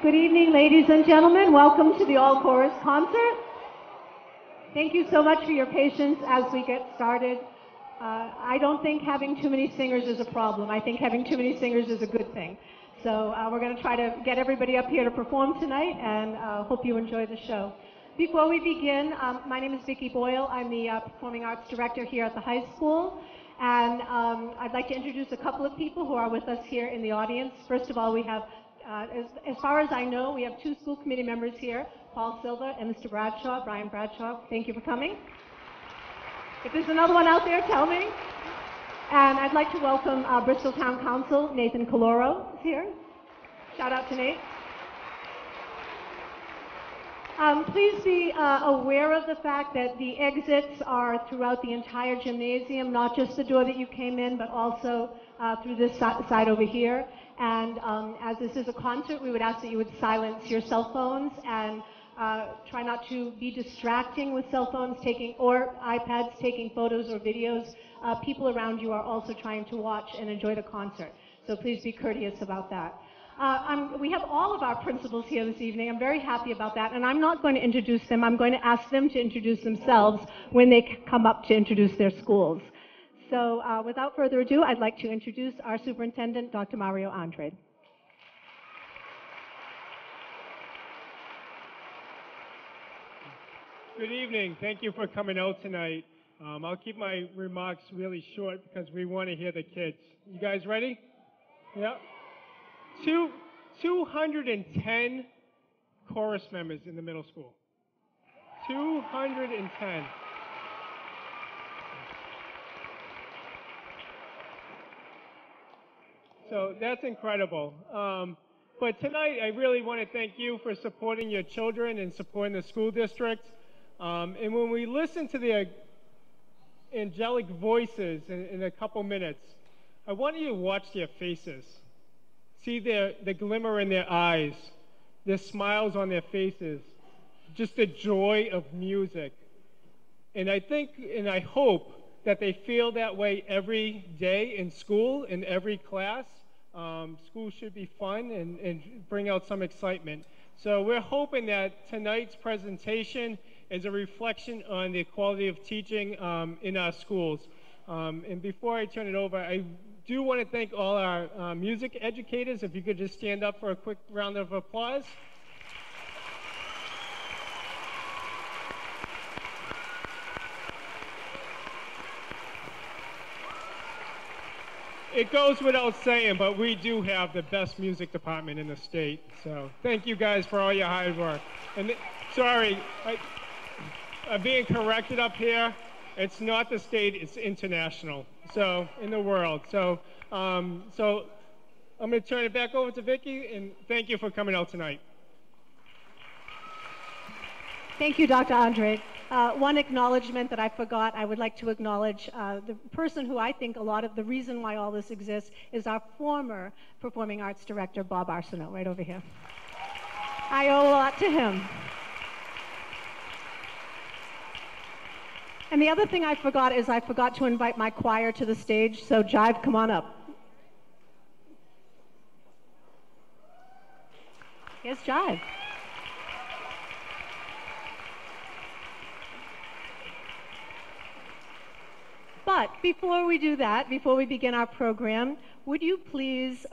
Good evening, ladies and gentlemen. Welcome to the All Chorus concert. Thank you so much for your patience as we get started. I don't think having too many singers is a problem. I think having too many singers is a good thing. So we're going to try to get everybody up here to perform tonight, and hope you enjoy the show. Before we begin, my name is Vicki Boyle. I'm the Performing Arts Director here at the high school. And I'd like to introduce a couple of people who are with us here in the audience. First of all, we have, as far as I know, we have two school committee members here, Paul Silva and Mr. Bradshaw, Brian Bradshaw. Thank you for coming. If there's another one out there, tell me. And I'd like to welcome Bristol Town Council, Nathan Caloro is here. Shout out to Nate. Please be aware of the fact that the exits are throughout the entire gymnasium, not just the door that you came in, but also through this side over here. And as this is a concert, we would ask that you would silence your cell phones and try not to be distracting with cell phones or iPads taking photos or videos. People around you are also trying to watch and enjoy the concert. So please be courteous about that. We have all of our principals here this evening. I'm very happy about that. And I'm not going to introduce them. I'm going to ask them to introduce themselves when they come up to introduce their schools. So without further ado, I'd like to introduce our superintendent, Dr. Mario Andrade. Good evening. Thank you for coming out tonight. I'll keep my remarks really short because we want to hear the kids. You guys ready? Yeah. 210 chorus members in the middle school. 210. So that's incredible. But tonight, I really want to thank you for supporting your children and supporting the school district. And when we listen to the angelic voices in a couple minutes, I want you to watch their faces. See the glimmer in their eyes, the smiles on their faces, just the joy of music. And I think and I hope that they feel that way every day in school, in every class. School should be fun and bring out some excitement. So we're hoping that tonight's presentation is a reflection on the quality of teaching in our schools. And before I turn it over, I do want to thank all our music educators. If you could just stand up for a quick round of applause. It goes without saying, but we do have the best music department in the state. So thank you guys for all your hard work. And sorry, I'm being corrected up here. It's not the state, it's international. So in the world. So I'm going to turn it back over to Vicki, and thank you for coming out tonight. Thank you, Dr. Andrade. One acknowledgement that I forgot, I would like to acknowledge the person who I think a lot of the reason why all this exists is our former Performing Arts Director, Bob Arsenault, right over here. I owe a lot to him. And the other thing I forgot is I forgot to invite my choir to the stage, so Jive, come on up. Here's Jive. But before we do that, before we begin our program, would you please,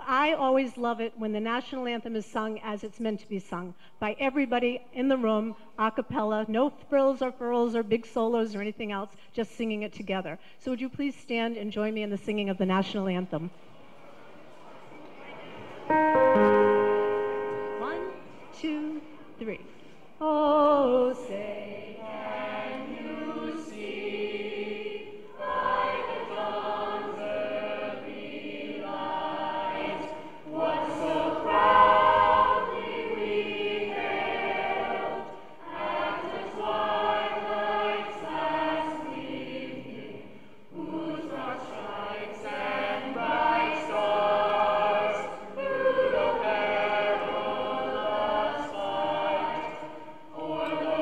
I always love it when the national anthem is sung as it's meant to be sung, by everybody in the room, a cappella, no frills or furls or big solos or anything else, just singing it together. So would you please stand and join me in the singing of the national anthem? 1, 2, 3. Oh, say can you see by the dawn's early light what so proudly we hailed at the twilight's last evening, whose broad stripes and bright stars through the perilous fight o'er the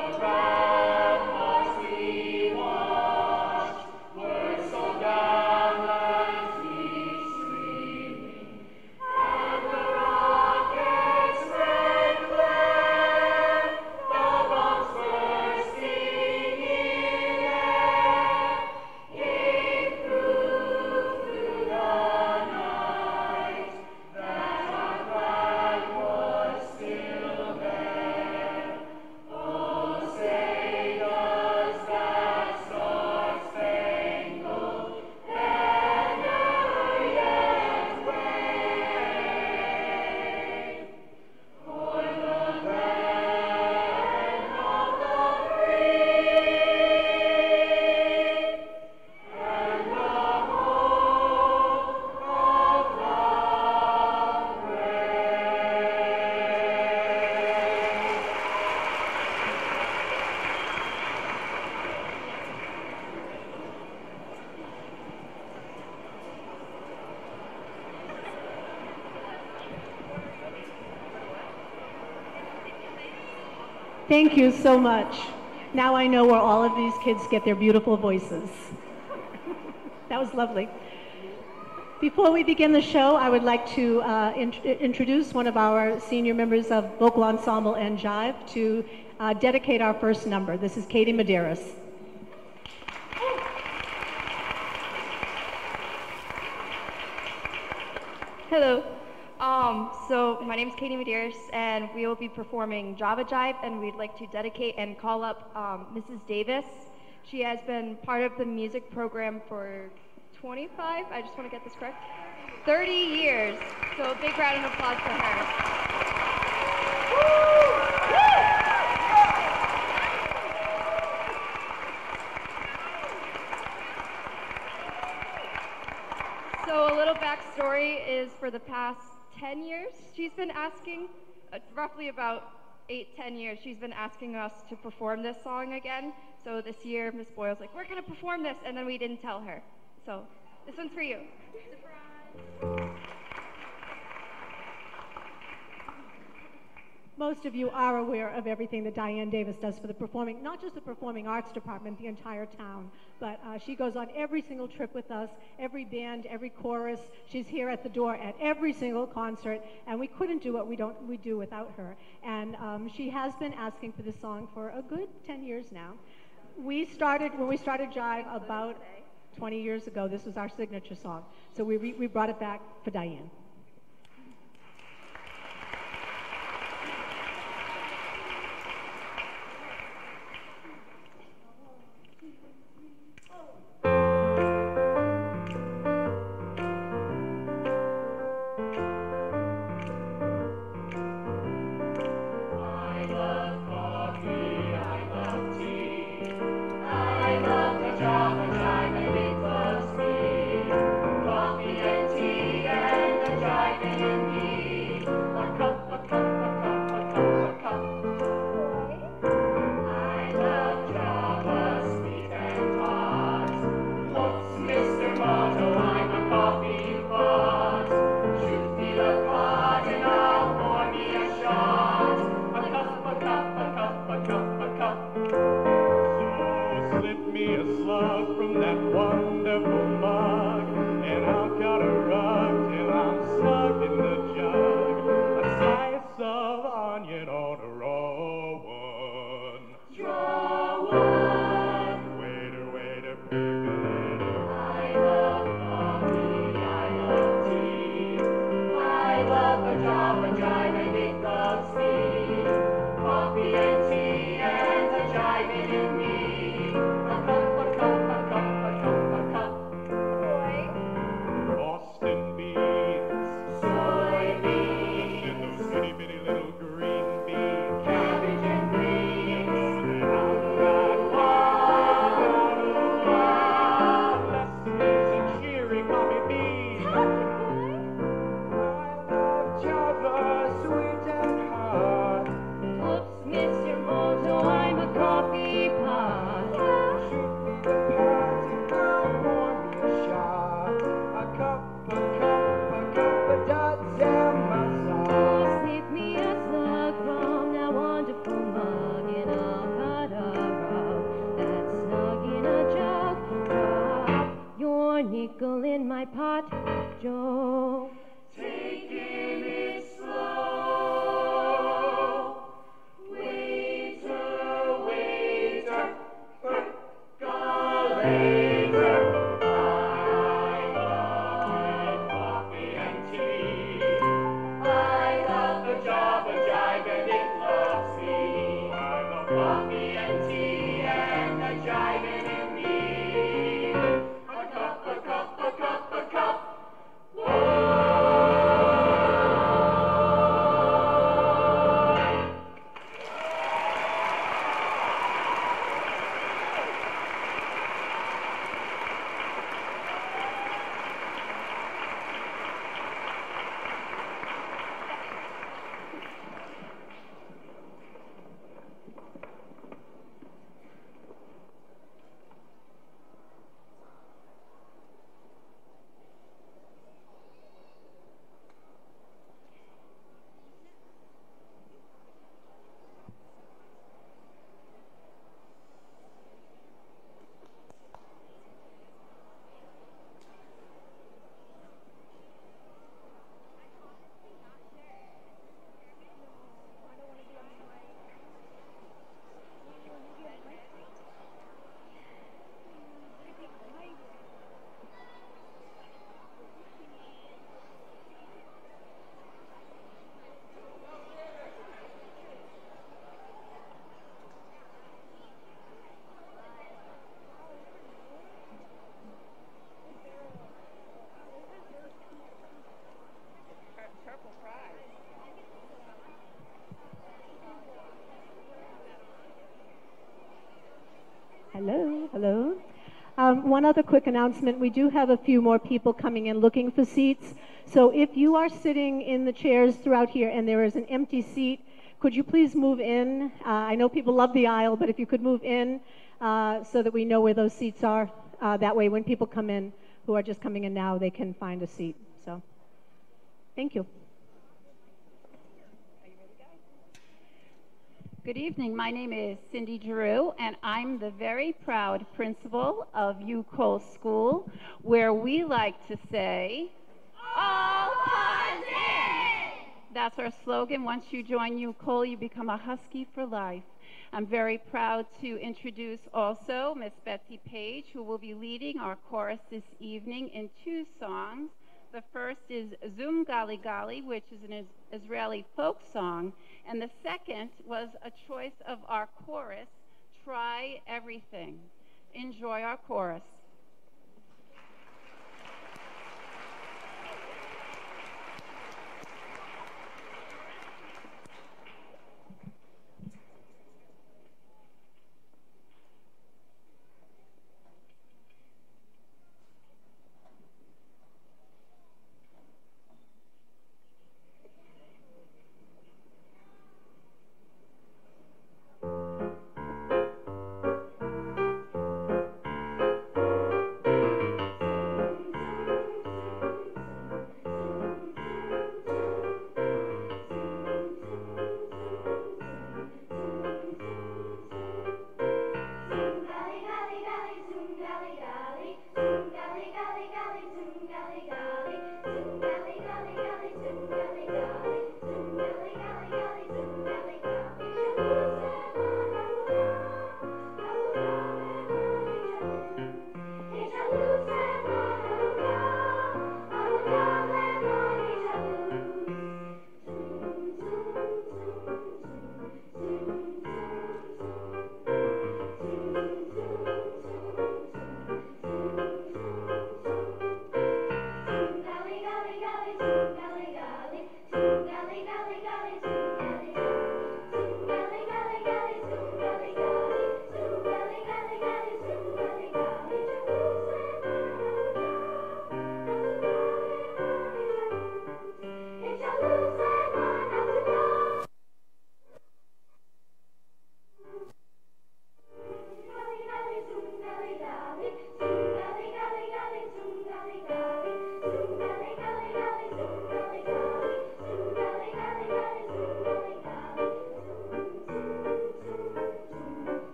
Thank you so much. Now I know where all of these kids get their beautiful voices. That was lovely. Before we begin the show, I would like to introduce one of our senior members of Vocal Ensemble and Jive to dedicate our first number. This is Katie Medeiros. Hello. So my name is Katie Medeiros, and we will be performing Java Jive, and we'd like to dedicate and call up Mrs. Davis. She has been part of the music program for 25, I just want to get this correct, 30 years. So a big round of applause for her. So a little backstory is for the past 10 years, she's been asking, roughly about 8-10 years, she's been asking us to perform this song again. So this year, Miss Boyle's like, we're going to perform this, and then we didn't tell her. So this one's for you. Surprise! Most of you are aware of everything that Diane Davis does for the performing, not just the performing arts department, the entire town, but she goes on every single trip with us, every band, every chorus. She's here at the door at every single concert, and we couldn't do what we do without her. And she has been asking for this song for a good 10 years now. When we started Jive about 20 years ago, this was our signature song. So we brought it back for Diane. Nickel in my pot, Joe. Taking it slow. Waiter, waiter, percolator. I love coffee and tea. I love the Java Jive and it loves me. I love coffee and tea and the jiving in me. A cup, a cup, a cup, a cup. Whoa. Hello, hello. One other quick announcement. We do have a few more people coming in looking for seats. So if you are sitting in the chairs throughout here and there is an empty seat, could you please move in? I know people love the aisle, but if you could move in so that we know where those seats are. That way when people come in who are just coming in now, they can find a seat. So thank you. Good evening. My name is Cindy Giroux, and I'm the very proud principal of UCole School, where we like to say, all cars in! That's our slogan. Once you join UCole, you become a Husky for life. I'm very proud to introduce also Miss Betsy Page, who will be leading our chorus this evening in 2 songs. The first is Zum Gali Gali, which is an Israeli folk song, and the second was a choice of our chorus, Try Everything. Enjoy our chorus.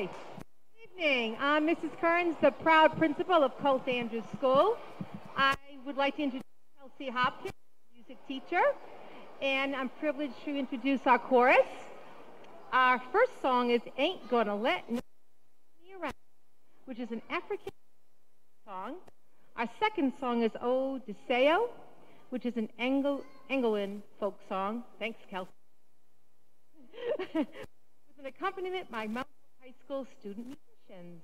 Hi. Good evening. I'm Mrs. Kearns, the proud principal of Coast Andrews School. I would like to introduce Kelsey Hopkins, music teacher, and I'm privileged to introduce our chorus. Our first song is Ain't Gonna Let Me Around, which is an African song. Our second song is O Deseo, which is an Angolan folk song. Thanks, Kelsey. With an accompaniment by Mount Hope High School student musicians.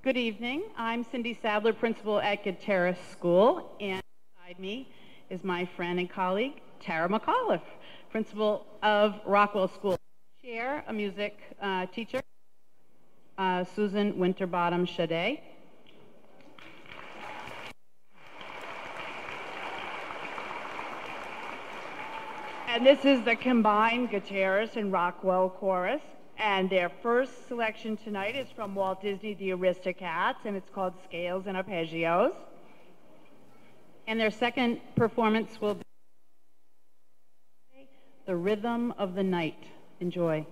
Good evening. I'm Cindy Sadler, principal at Gutierrez School, and beside me is my friend and colleague, Tara McAuliffe, principal of Rockwell School. Chair, a music teacher, Susan Winterbottom Shade. And this is the combined Gutierrez and Rockwell chorus. And their first selection tonight is from Walt Disney, The Aristocats, and it's called Scales and Arpeggios. And their second performance will be The Rhythm of the Night. Enjoy.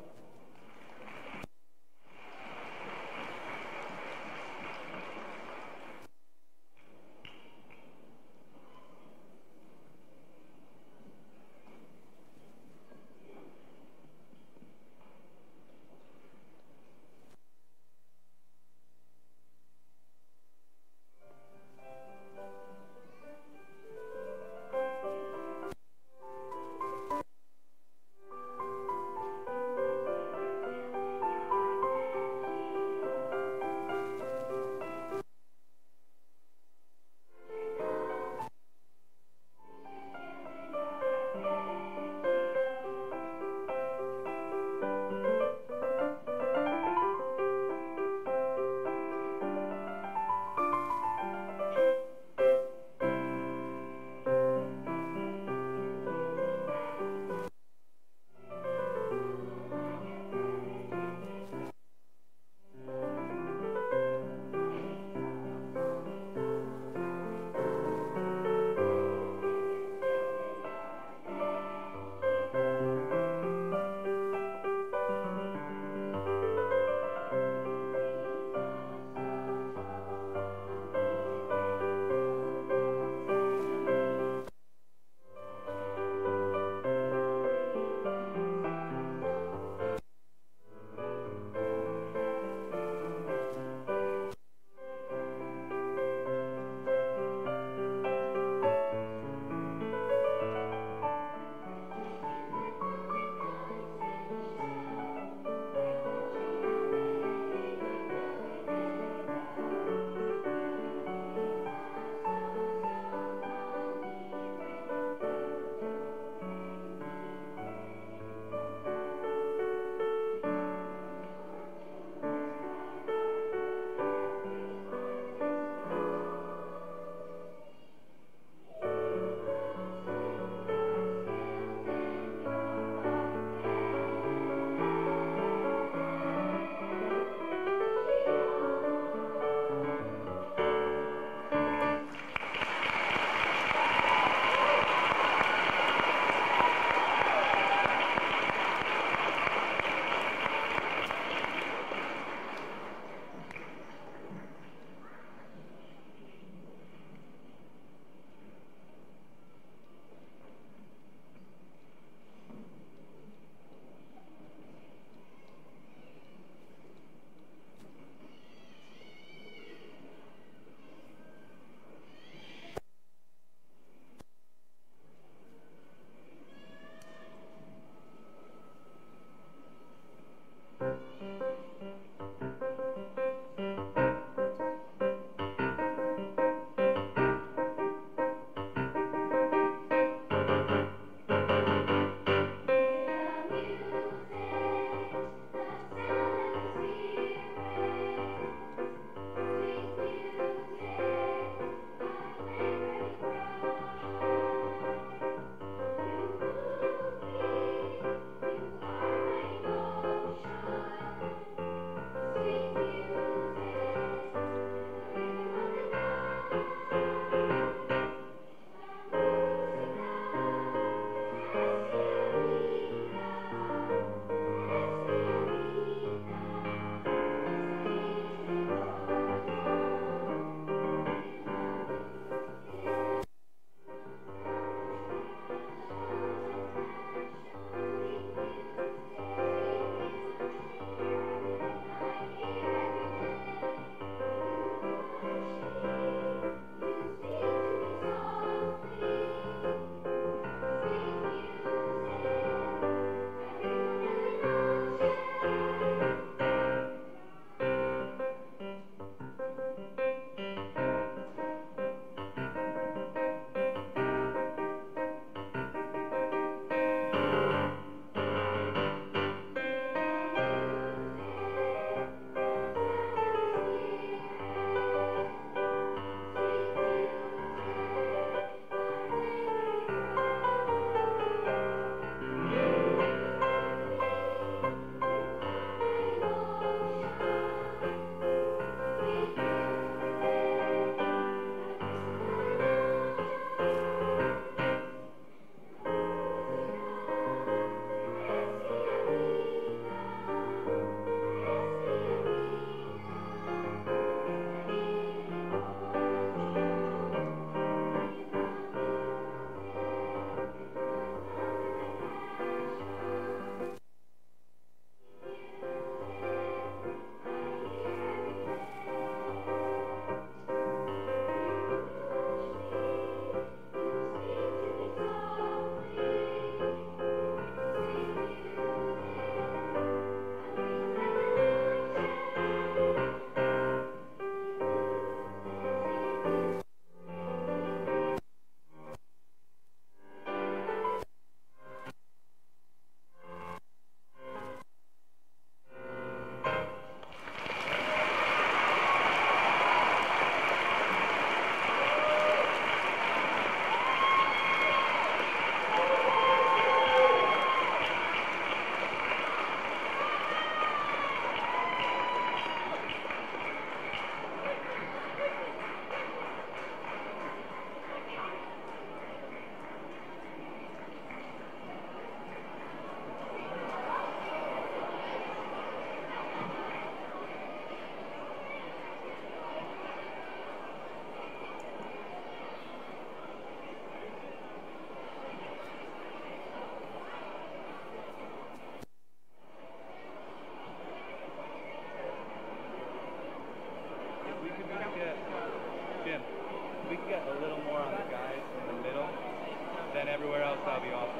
that'll be awesome.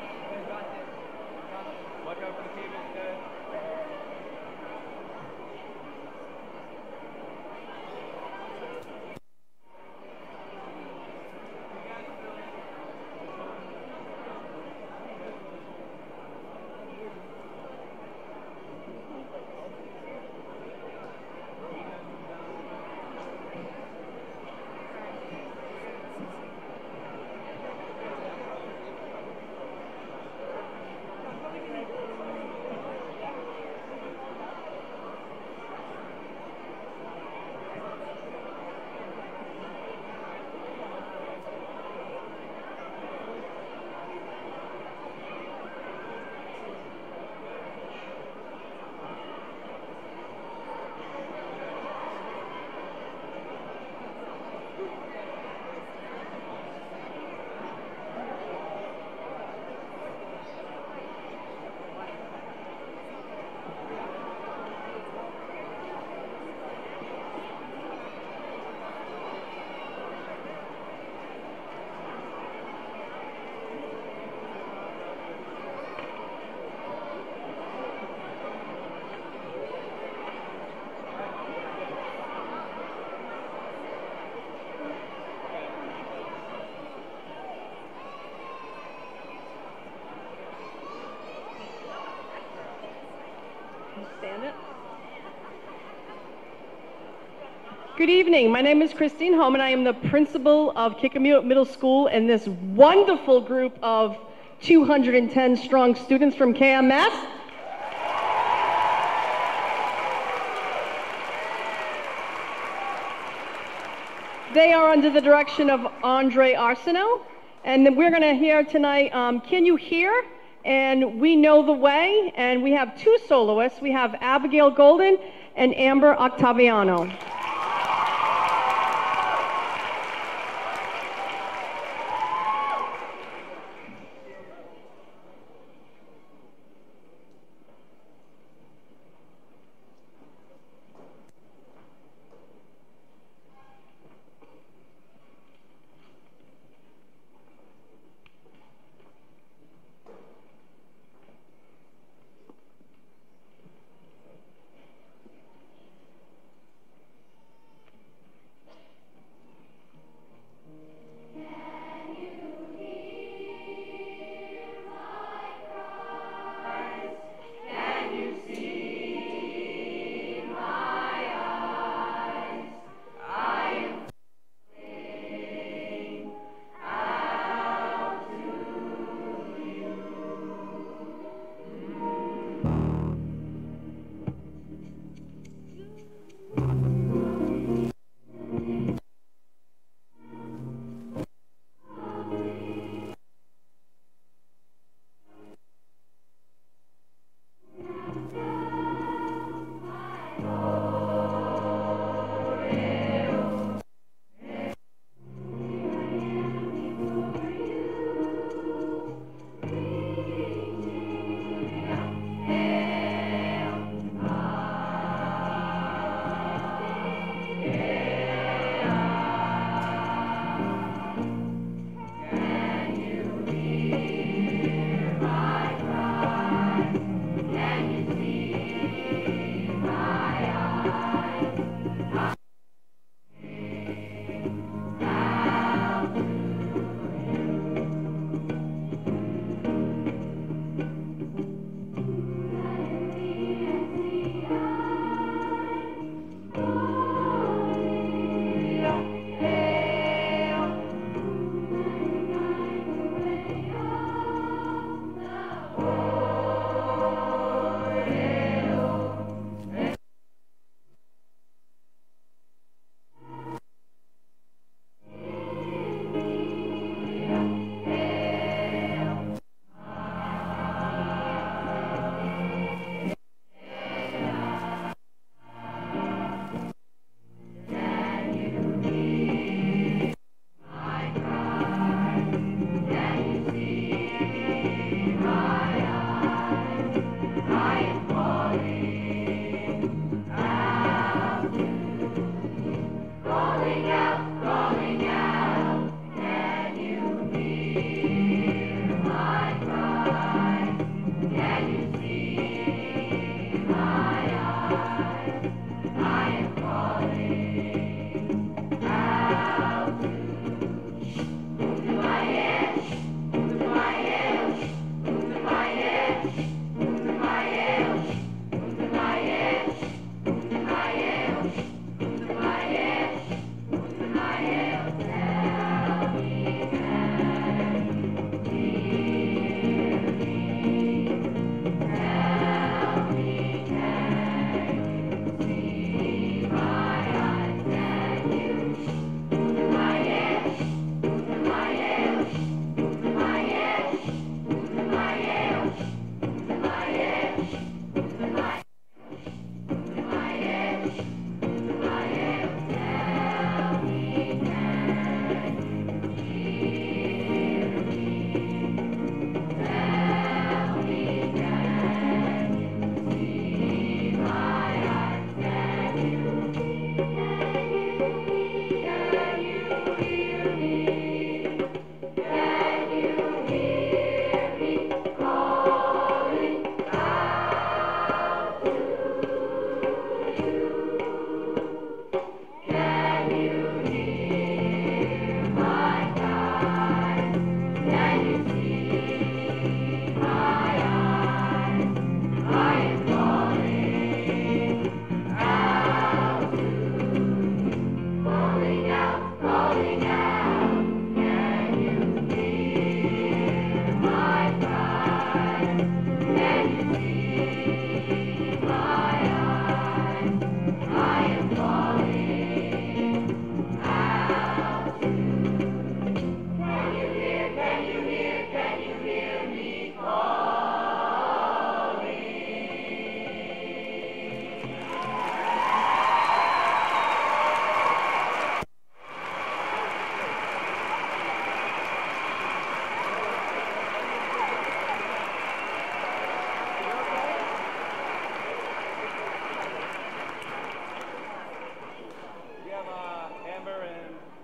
Watch out for the cables, guys. Good evening. My name is Christine Holman. I am the principal of Kickamuit Middle School and this wonderful group of 210 strong students from KMS. They are under the direction of Andre Arsenault. And we're going to hear tonight, Can You Hear? And We Know the Way. And we have two soloists. We have Abigail Golden and Amber Octaviano.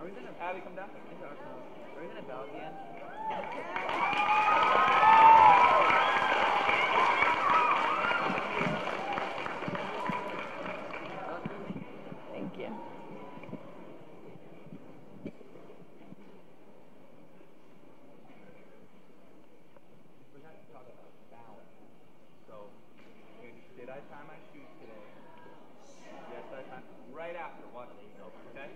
Are we gonna Abby come down? Are we gonna bow at the end? Thank you. We have to talk about balance. So, did I tie my shoes today? Yes, I tied. Right after, watch these, okay?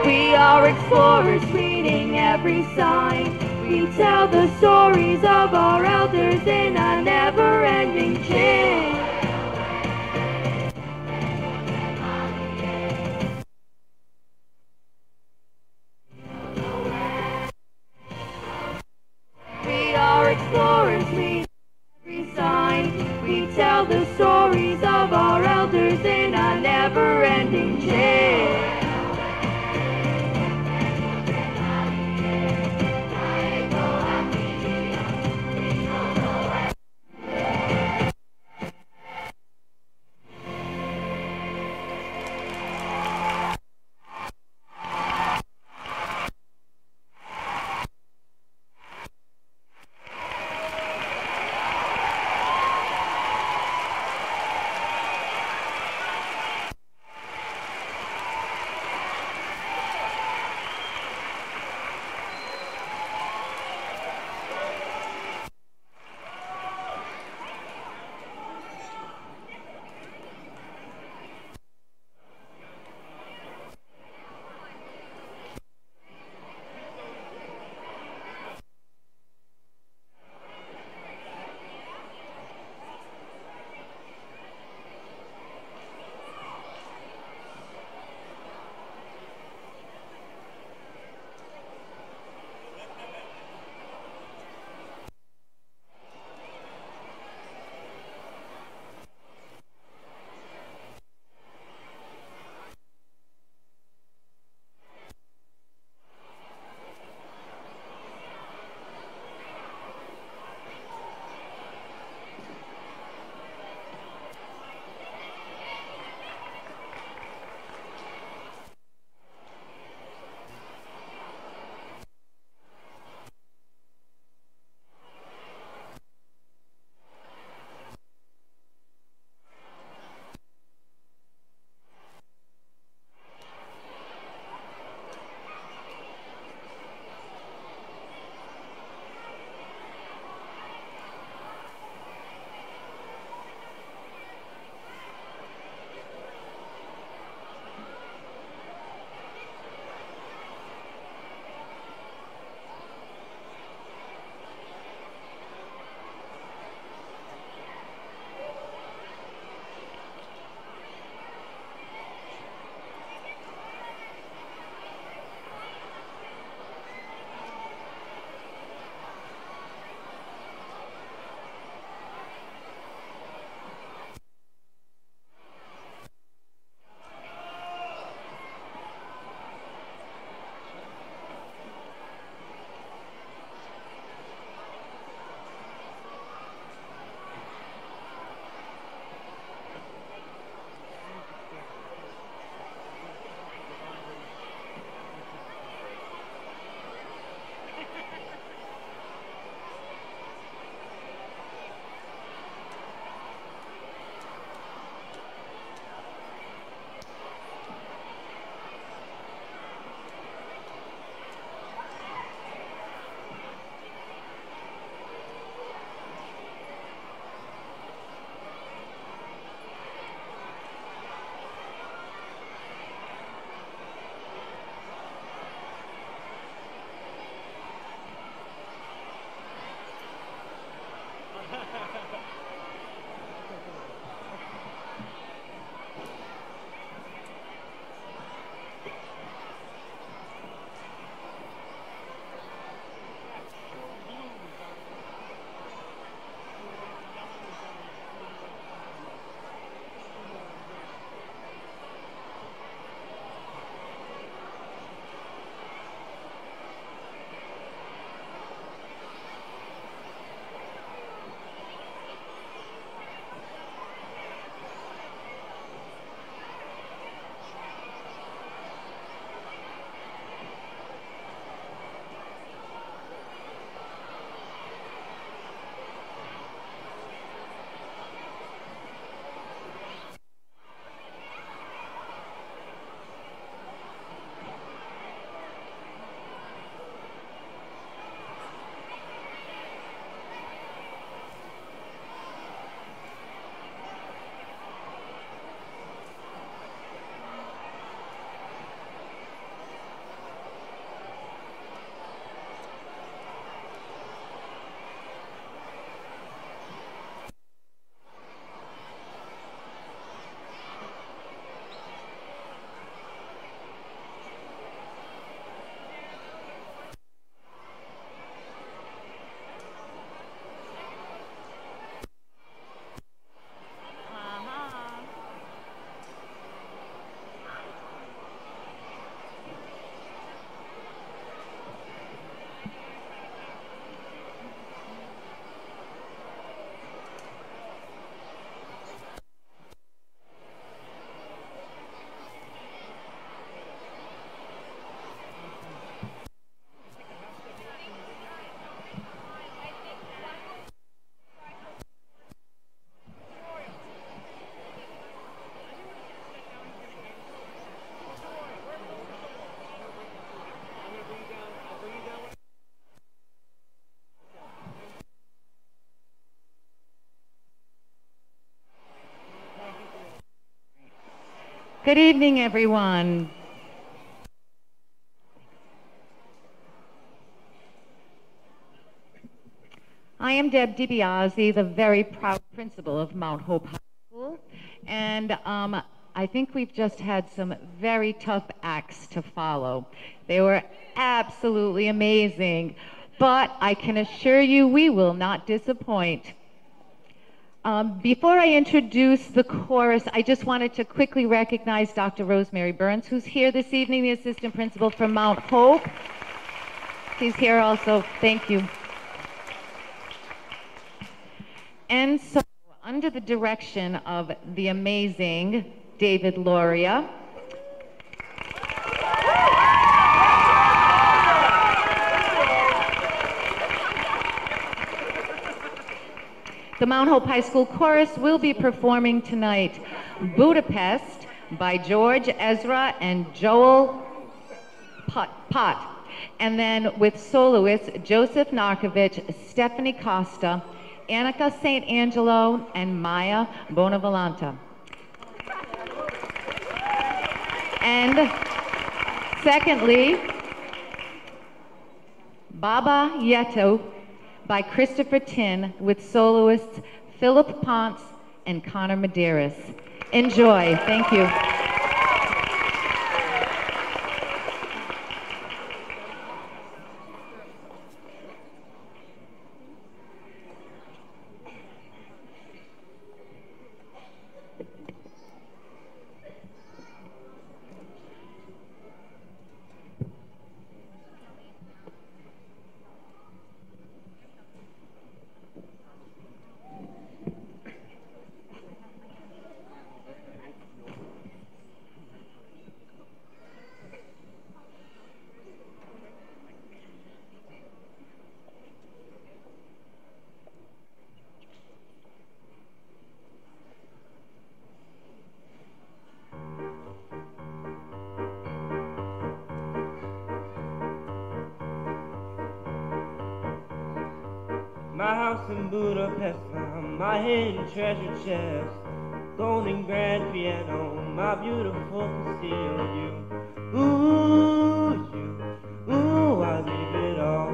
We are explorers reading every sign. We tell the stories of our elders in a never-ending chain. We are explorers reading every sign. We tell the stories of our elders in a never-ending chain. Good evening, everyone. I am Deb DiBiase, the very proud principal of Mount Hope High School, and I think we've just had some very tough acts to follow. They were absolutely amazing, but I can assure you we will not disappoint. Before I introduce the chorus, I just wanted to quickly recognize Dr. Rosemary Burns, who's here this evening, the assistant principal from Mount Hope. She's here also. Thank you. And so, under the direction of the amazing David Loria, the Mount Hope High School Chorus will be performing tonight Budapest by George Ezra and Joel Pott. And then with soloists Joseph Narkovich, Stephanie Costa, Annika St. Angelo, and Maya Bonavolanta. And secondly, Baba Yeto by Christopher Tin with soloists Philip Ponce and Connor Medeiros. Enjoy. Thank you. My house in Budapest, my hidden treasure chest, golden grand piano, my beautiful Castile. Ooh, I leave it all.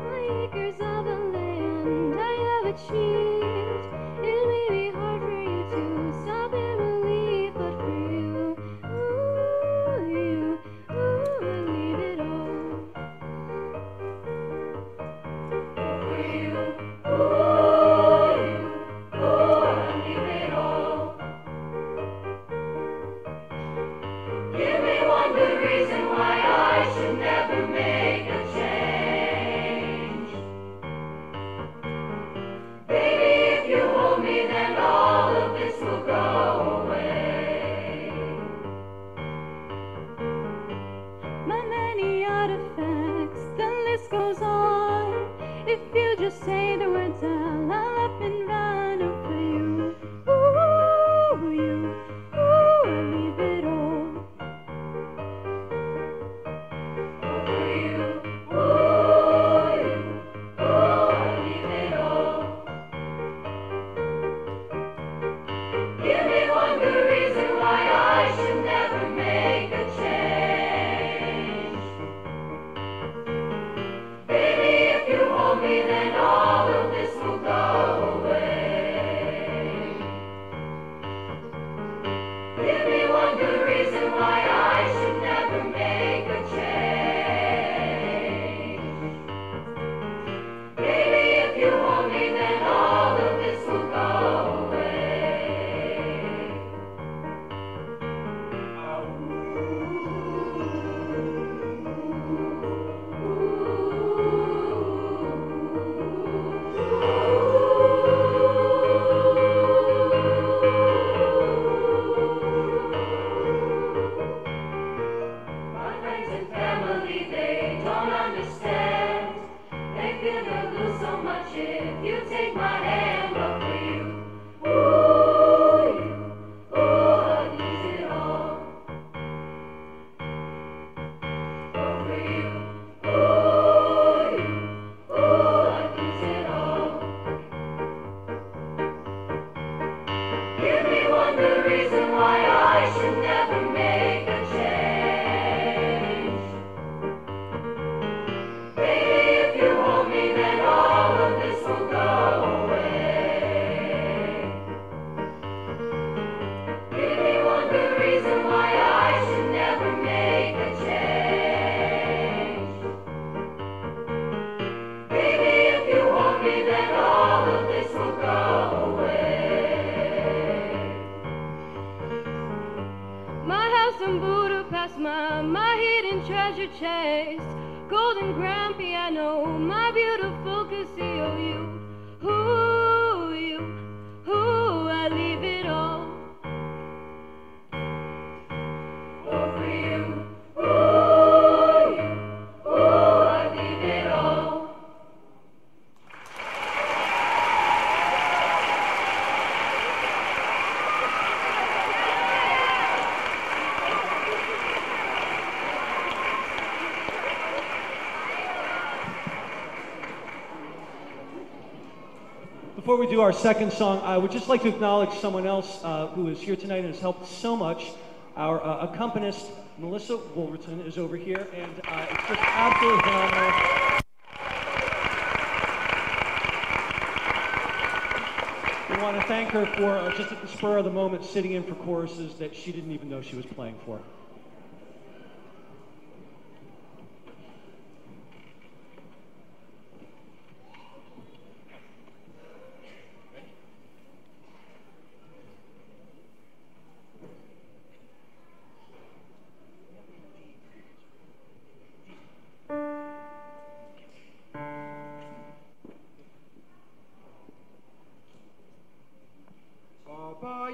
My acres of the land I have achieved. It may be hard for you to stop and believe, but for you, I leave it all. For you, I leave it all. Give me one good reason why I should never make a change. Baby, if you hold me, then all of this will go away. My many artifacts, the list goes on. If you just say the words, I'll up and run over you. I leave it all. For you, I leave it all. Give me one good reason why I should never make a change. Baby, if you hold me, then all of this will go away. Give me one good reason why I should never make a change. Baby, if you hold me, then all of this will go away. My friends and family, they don't understand. They feel they'll lose so much if you take my hand. But for you, I lose it all. But for you, I lose it all. Give me one good reason why I should never make a change. Baby, if you hold me, then all of this will go away. Give me one good reason why I should never make a change. Baby, if you hold me, then all of this will go away. My house in Budapest, my hidden treasure chest, golden grand piano, my beautiful Casio. I leave it all. Oh, for you, I leave it all. Before we do our second song, I would just like to acknowledge someone else who is here tonight and has helped so much. Our accompanist, Melissa Wolverton, is over here, and it's just absolutely phenomenal. We want to thank her for just at the spur of the moment sitting in for choruses that she didn't even know she was playing for.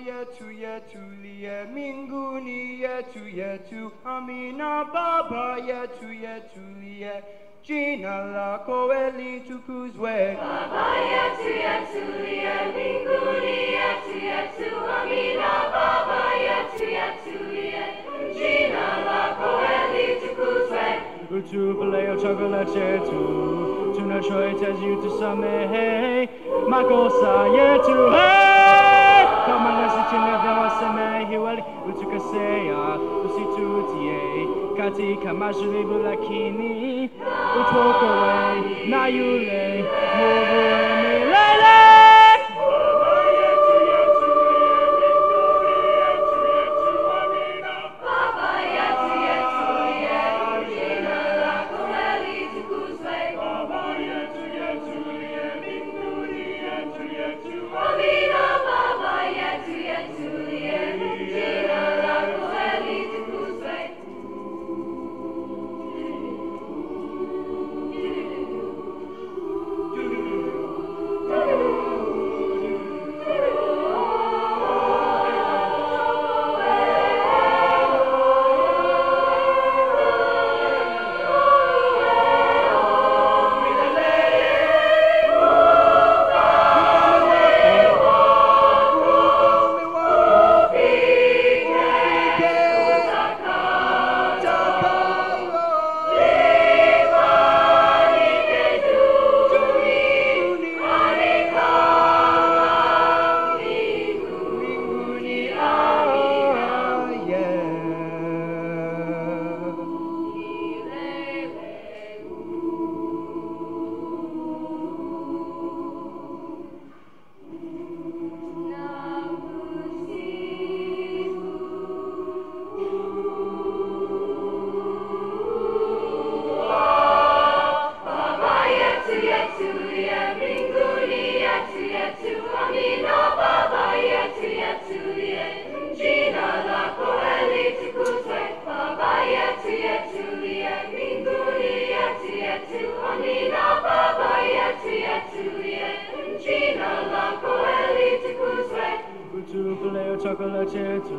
Yetu yetu liye mbinguni yetu yetu, amina. Baba yetu yetu liye, jina lako litukuzwe. Baba yetu yetu liye mbinguni yetu yetu, amina. Baba yetu yetu liye, jina lako litukuzwe. Utupe leo chakula chetu, tunachohitaji utusamehe makosa yetu, kama nasi tunavyowasamehe wale utukosea, usitutie katika majaribu, lakini utuokoe na yule mwovu milele. chakula chetu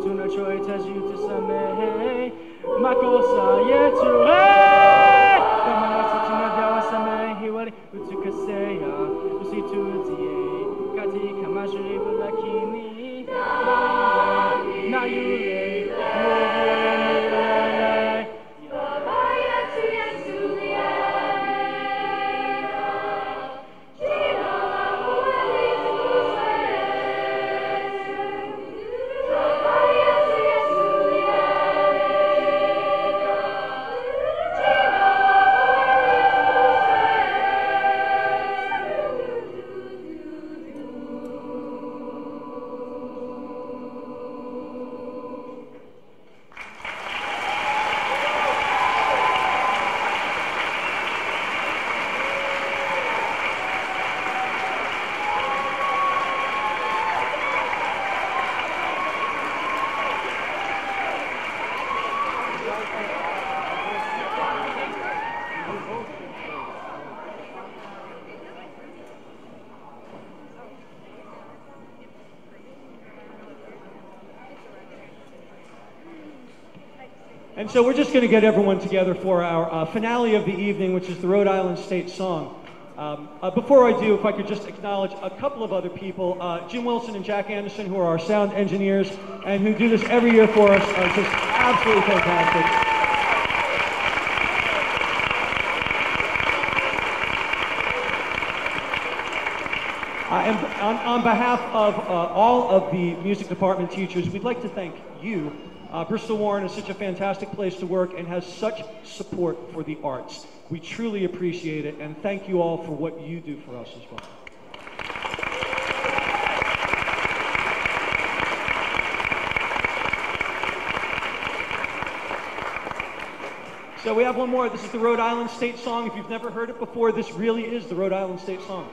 tunachohitaji tusamehe makosa yetu, kama nasi tunavyowasamehe wale utukosea, usitutie katika majaribu, lakini na yule mwovu milele. And so we're just going to get everyone together for our finale of the evening, which is the Rhode Island State Song. Before I do, if I could just acknowledge a couple of other people, Jim Wilson and Jack Anderson, who are our sound engineers and who do this every year for us, are just absolutely fantastic. And on behalf of all of the music department teachers, we'd like to thank you. Bristol Warren is such a fantastic place to work and has such support for the arts. We truly appreciate it, and thank you all for what you do for us as well. So we have one more. This is the Rhode Island State Song. If you've never heard it before, this really is the Rhode Island State Song.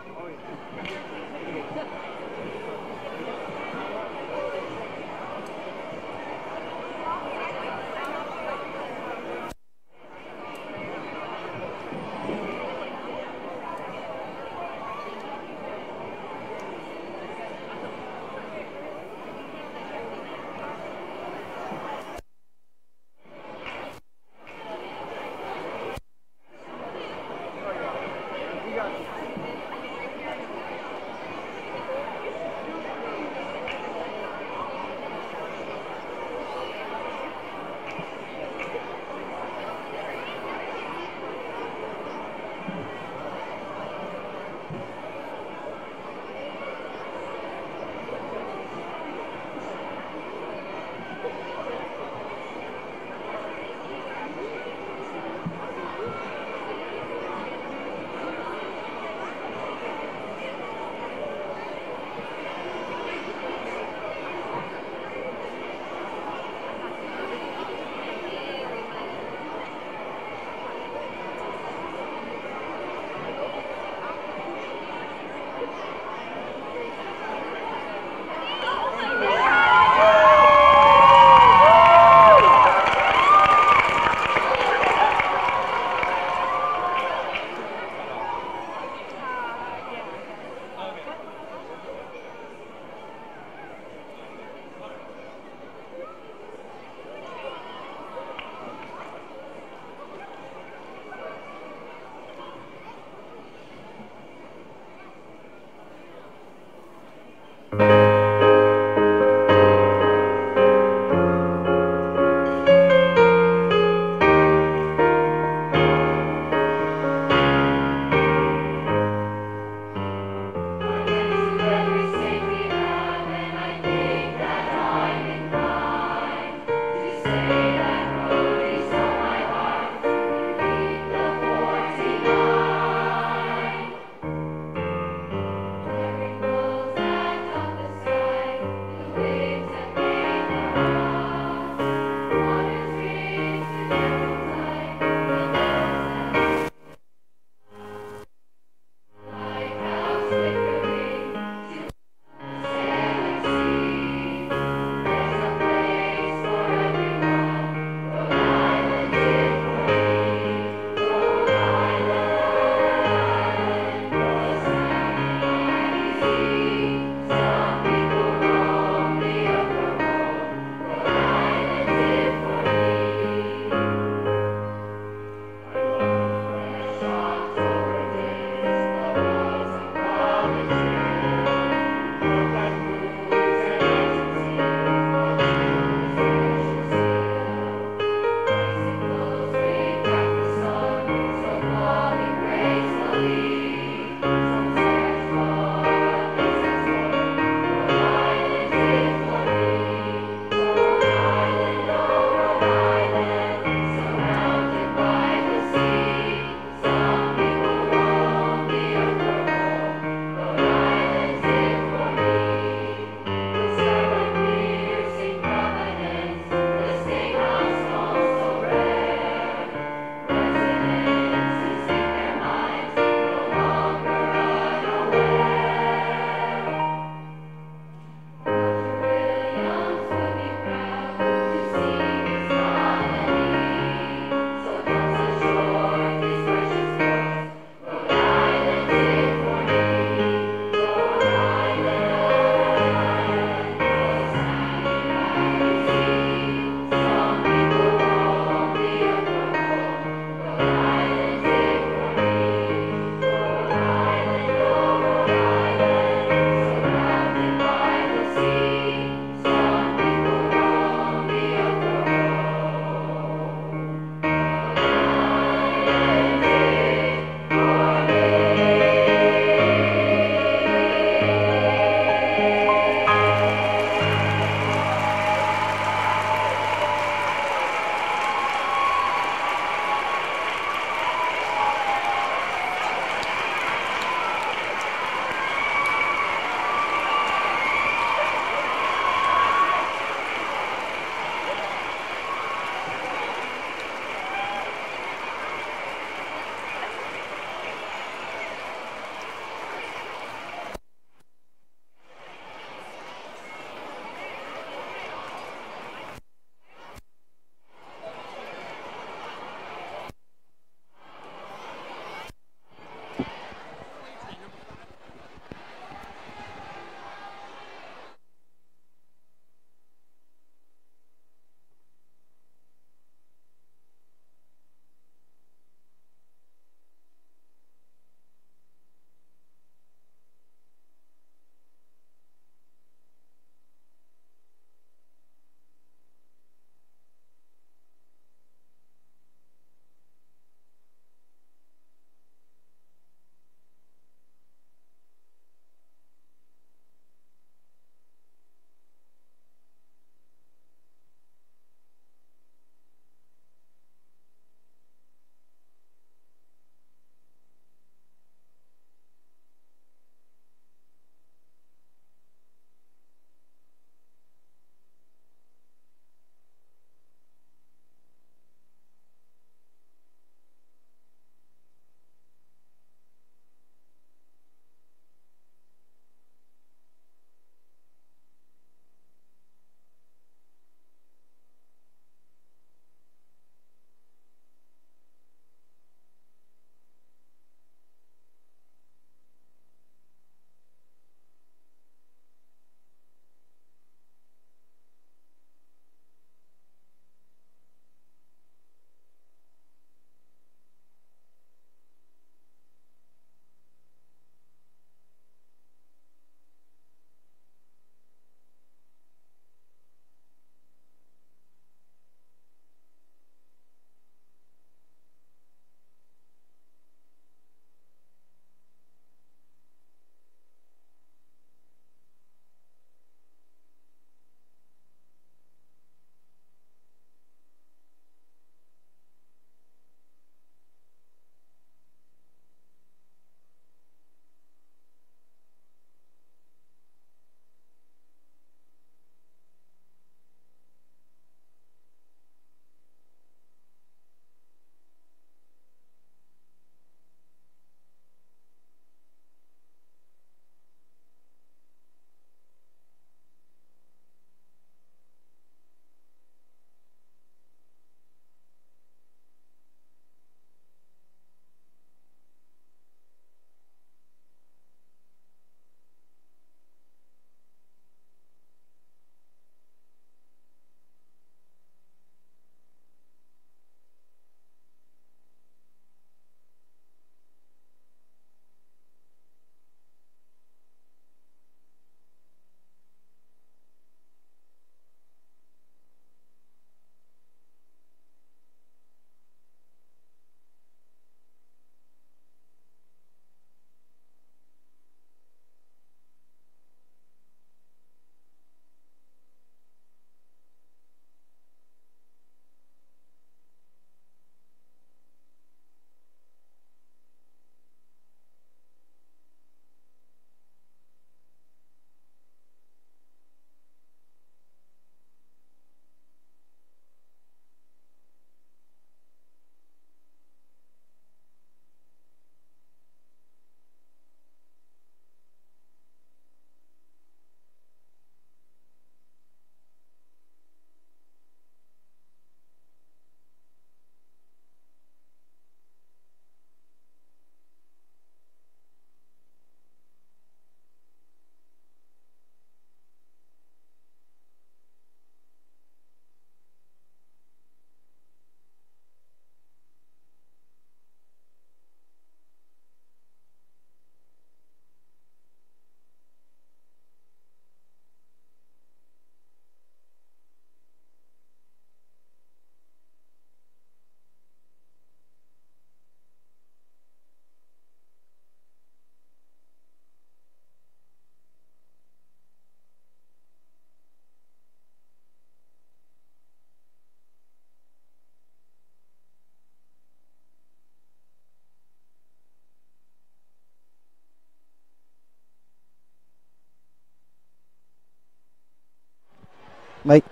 Mic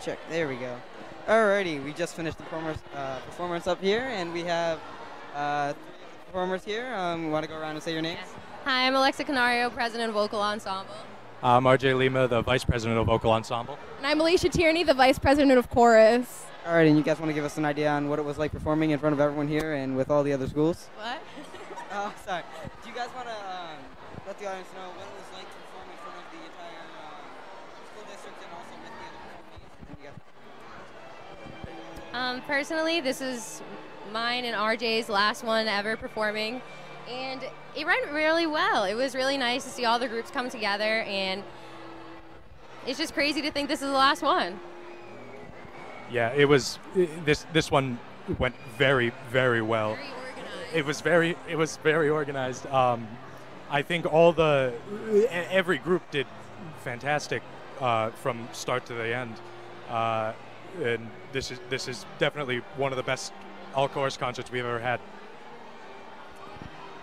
check. There we go. Alrighty, we just finished the performance up here, and we have performers here. Want to go around and say your names? Hi, I'm Alexa Canario, President of Vocal Ensemble. I'm RJ Lima, the Vice President of Vocal Ensemble. And I'm Alicia Tierney, the Vice President of Chorus. Alright, and you guys want to give us an idea on what it was like performing in front of everyone here and with all the other schools? What? Oh, sorry. Do you guys want to let the audience know what it was like to perform in front of the entire school district and also with the other performers? Personally, this is mine and RJ's last one ever performing, and it went really well. It was really nice to see all the groups come together, and it's just crazy to think this is the last one. Yeah, it was. This one went very, very well. Very organized. It was very organized. I think every group did fantastic from start to the end. And this is definitely one of the best all-chorus concerts we've ever had.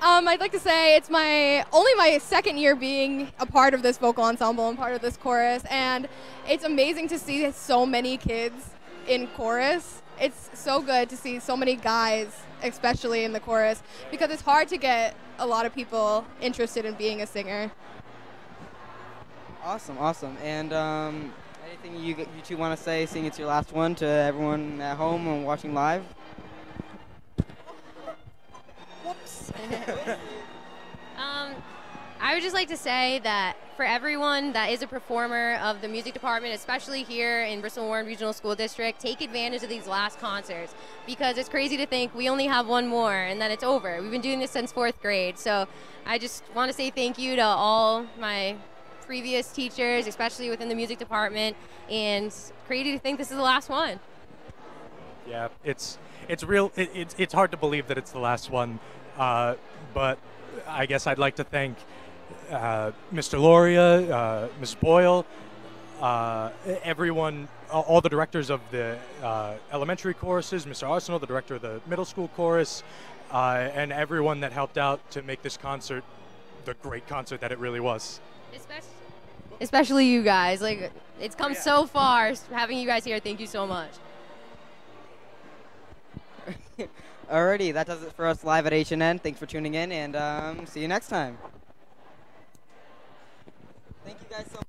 I'd like to say it's only my second year being a part of this vocal ensemble and part of this chorus, and it's amazing to see so many kids in chorus. It's so good to see so many guys, especially in the chorus, because it's hard to get a lot of people interested in being a singer. Awesome, awesome. And anything you two want to say, seeing it's your last one, to everyone at home and watching live? Whoops. I would just like to say that for everyone that is a performer of the music department, especially here in Bristol Warren Regional School District, take advantage of these last concerts, because it's crazy to think we only have one more and then it's over. We've been doing this since 4th grade, so I just want to say thank you to all my previous teachers, especially within the music department, and crazy to think this is the last one. Yeah, it's hard to believe that it's the last one, but I guess I'd like to thank Mr. Loria, Ms. Boyle, everyone, all the directors of the elementary choruses, Mr. Arsenal, the director of the middle school chorus, and everyone that helped out to make this concert the great concert that it really was. Especially you guys. Like, it's come so far having you guys here. Thank you so much. Alrighty, that does it for us live at H&N. Thanks for tuning in, and see you next time. Thank you guys so much.